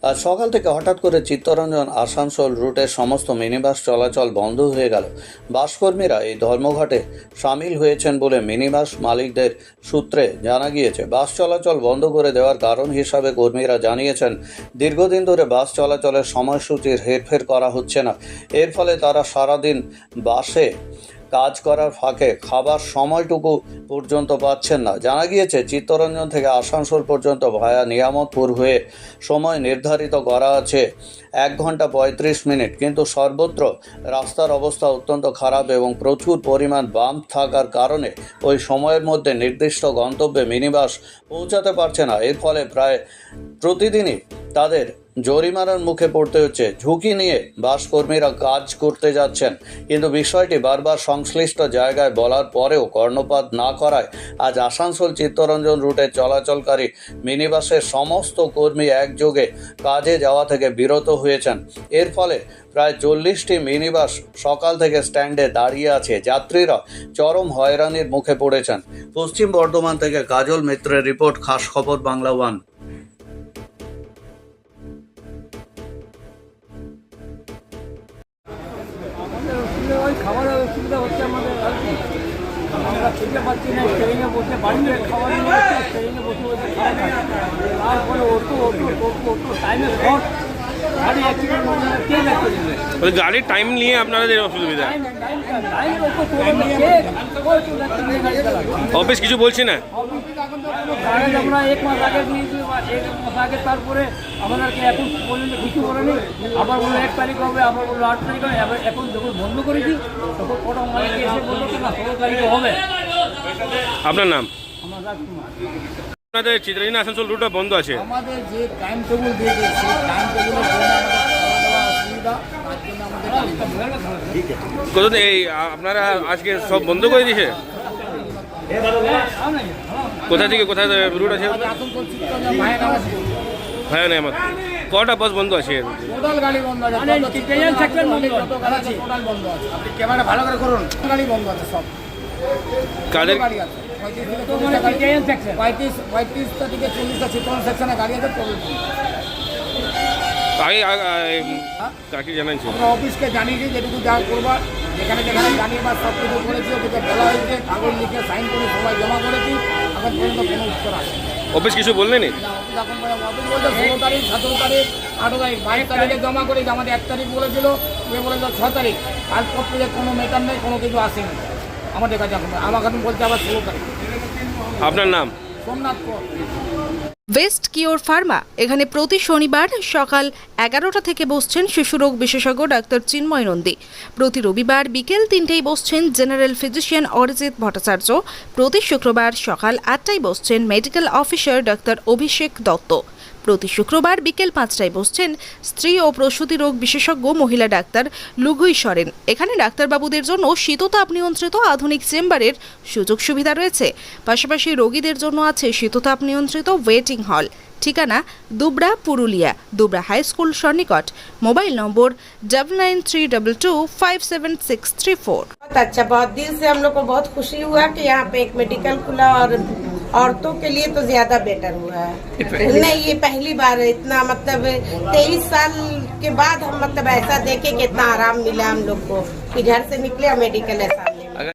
আজ সকাল থেকে হঠাৎ করে চিত্তরঞ্জন আসানসোল রুটের সমস্ত মিনিবাস চলাচল বন্ধ হয়ে গেল। বাসকর্মীরা এই ধর্মঘটে সামিল হয়েছেন বলে মিনিবাস মালিকদের সূত্রে জানা গিয়েছে। বাস চলাচল বন্ধ করে দেওয়ার কারণ হিসাবে কর্মীরা জানিয়েছেন, দীর্ঘদিন ধরে বাস চলাচলের সময়সূচির হেরফের করা হচ্ছে না। এর ফলে তারা সারাদিন বাসে কাজ করার ফাঁকে খাবার সময়টুকু পর্যন্ত পাচ্ছেন না। জানা গিয়েছে, চিত্তরঞ্জন থেকে আসানসোল পর্যন্ত ভায়া নিয়ামতপুর হয়ে সময় নির্ধারিত করা আছে 1 ঘন্টা 35 মিনিট, কিন্তু সর্বত্র রাস্তার অবস্থা অত্যন্ত খারাপ এবং প্রচুর পরিমাণ বাম্প থাকার কারণে ওই সময়ের মধ্যে নির্দিষ্ট গন্তব্যে মিনিবাস পৌঁছাতে পারছে না। এর ফলে প্রায় প্রতিদিনই তাদের জরিমানার মুখে পড়তে হচ্ছে। ঝুঁকি নিয়ে বাস কর্মীরা কাজ করতে যাচ্ছেন, কিন্তু বিষয়টি বারবার সংশ্লিষ্ট জায়গায় বলার পরেও কর্ণপাত না করায় আজ আসানসোল চিত্তরঞ্জন রুটে চলাচলকারী মিনিবাসের সমস্ত কর্মী একযোগে কাজে যাওয়া থেকে বিরত হয়েছেন। এর ফলে প্রায় 40টি মিনিবাস সকাল থেকে স্ট্যান্ডে দাঁড়িয়ে আছে। যাত্রীরা চরম হয়রানির মুখে পড়েছেন। পশ্চিম বর্ধমান থেকে কাজল মিত্রের রিপোর্ট, খাস খবর বাংলা ওয়ান। ওই খাবারের অসুবিধা হচ্ছে আমাদের, আর কি আমরা খেতে পাচ্ছি না। ট্রেনে বসে বাড়িতে খাবার নিয়ে ট্রেনে বসে বসে খাওয়া খাই, তারপরে অটো টাইমে শর্ট গাড়ি অ্যাক্সিডেন্ট হয়ে যাবে। কে দেখতে দেবে ওই গাড়ির টাইম নিয়ে আপনাদের অসুবিধা? অফিস কিছু বলছে না? আমরা 1 মাস আগে দিয়েছি, 1 মাস আগে, তারপরে আমাদেরকে এখন পর্যন্ত কিছু বলেনি। আবার বললো 1 তারিখ হবে, আবার বললো 8 তারিখ হবে। এখন যখন বন্ধ করেছি তখন ওটা মালিক এসে বললো না 16 তারিখে হবে। আপনার নাম? আমার রাজকুমার। আপনাদের চিত্তরঞ্জন আসানসোল রুটটা বন্ধ আছে। আমাদের যে টাইম টেবিল দিয়েছে সেই টাইম টেবিলের জন্য আমাদের খাওয়া দাওয়া অসুবিধা, কত এই আপনারা আজকে সব বন্ধ করে দিয়েছে? কোথা থেকে কোথায় রুট আছে? ভায়া নেই আমার। কটা বাস বন্ধ আছে? টোটাল গাড়ি বন্ধ আছে, টোটাল বন্ধ আছে। আপনি ক্যামেরা ভালো করে করুন। গাড়ি বন্ধ আছে সব। কাদের গাড়ি আছে 35 থেকে 40টা চিত্তরঞ্জন সেকশনে গাড়ি আছে। কাকে জানাইছে? আমরা অফিসকে জানিয়েছি, যেটুকু যা করবার যেখানে যেখানে জানিয়ে বা সব কিছু করেছি, ওদেরকে বলা হয়েছে, কাগজ লিখে সাইন করে সবাই জমা করেছি। এখন পর্যন্ত কোনো উত্তর আসে অফিস কিছু বললেনি? না। অফিস বলতে 16 তারিখ, 17 তারিখ, 18 তারিখ, 22 তারিখে জমা করেছি। আমাদের 1 তারিখ বলেছিল, বলেছিল 6 তারিখ। তারপর থেকে কোনো মেটার নেই, কোনো কিছু আসেনি আমাদের কাছে। আমাকে এখন বলছে আবার 16 তারিখ। আপনার নাম? সোমনাথ কর। ওয়েস্ট কিওর ফার্মা এখানে প্রতি শনিবার সকাল 11টা থেকে বসছেন শিশুরোগ বিশেষজ্ঞ ডাক্তার চিন্ময় নন্দী। প্রতি রবিবার বিকেল 3টেই বসছেন জেনারেল ফিজিশিয়ান অরিজিৎ ভট্টাচার্য। প্রতি শুক্রবার সকাল 8টায় বসছেন মেডিকেল অফিসার ডাক্তার অভিষেক দত্ত। প্রতি শুক্রবার বিকেল 5টায় বসছেন স্ত্রী ও প্রসূতি রোগ বিশেষজ্ঞ মহিলা ডাক্তার লুগুই সরেন। এখানে ডাক্তারবাবুদের জন্য শীততাপ নিয়ন্ত্রিত আধুনিক চেম্বারের সুযোগ সুবিধা রয়েছে। পাশাপাশি রোগীদের জন্য আছে শীততাপ নিয়ন্ত্রিত ওয়েটিং হল। ঠিকানা দুবরা, পুরুলিয়া, दुबरा हाई स्कूल सन्निकट। Mobile number 9932257634। बहुत अच्छा, बहुत दिल से हम लोग को बहुत खुशी हुआ कि यहाँ पे एक मेडिकल खुला, और औरतों के लिए तो ज्यादा बेटर हुआ है। नहीं, ये पहली बार है इतना, मतलब 23 साल के बाद हम मतलब ऐसा देखे कि इतना आराम मिला हम लोग को कि घर से निकले और मेडिकल है सामने।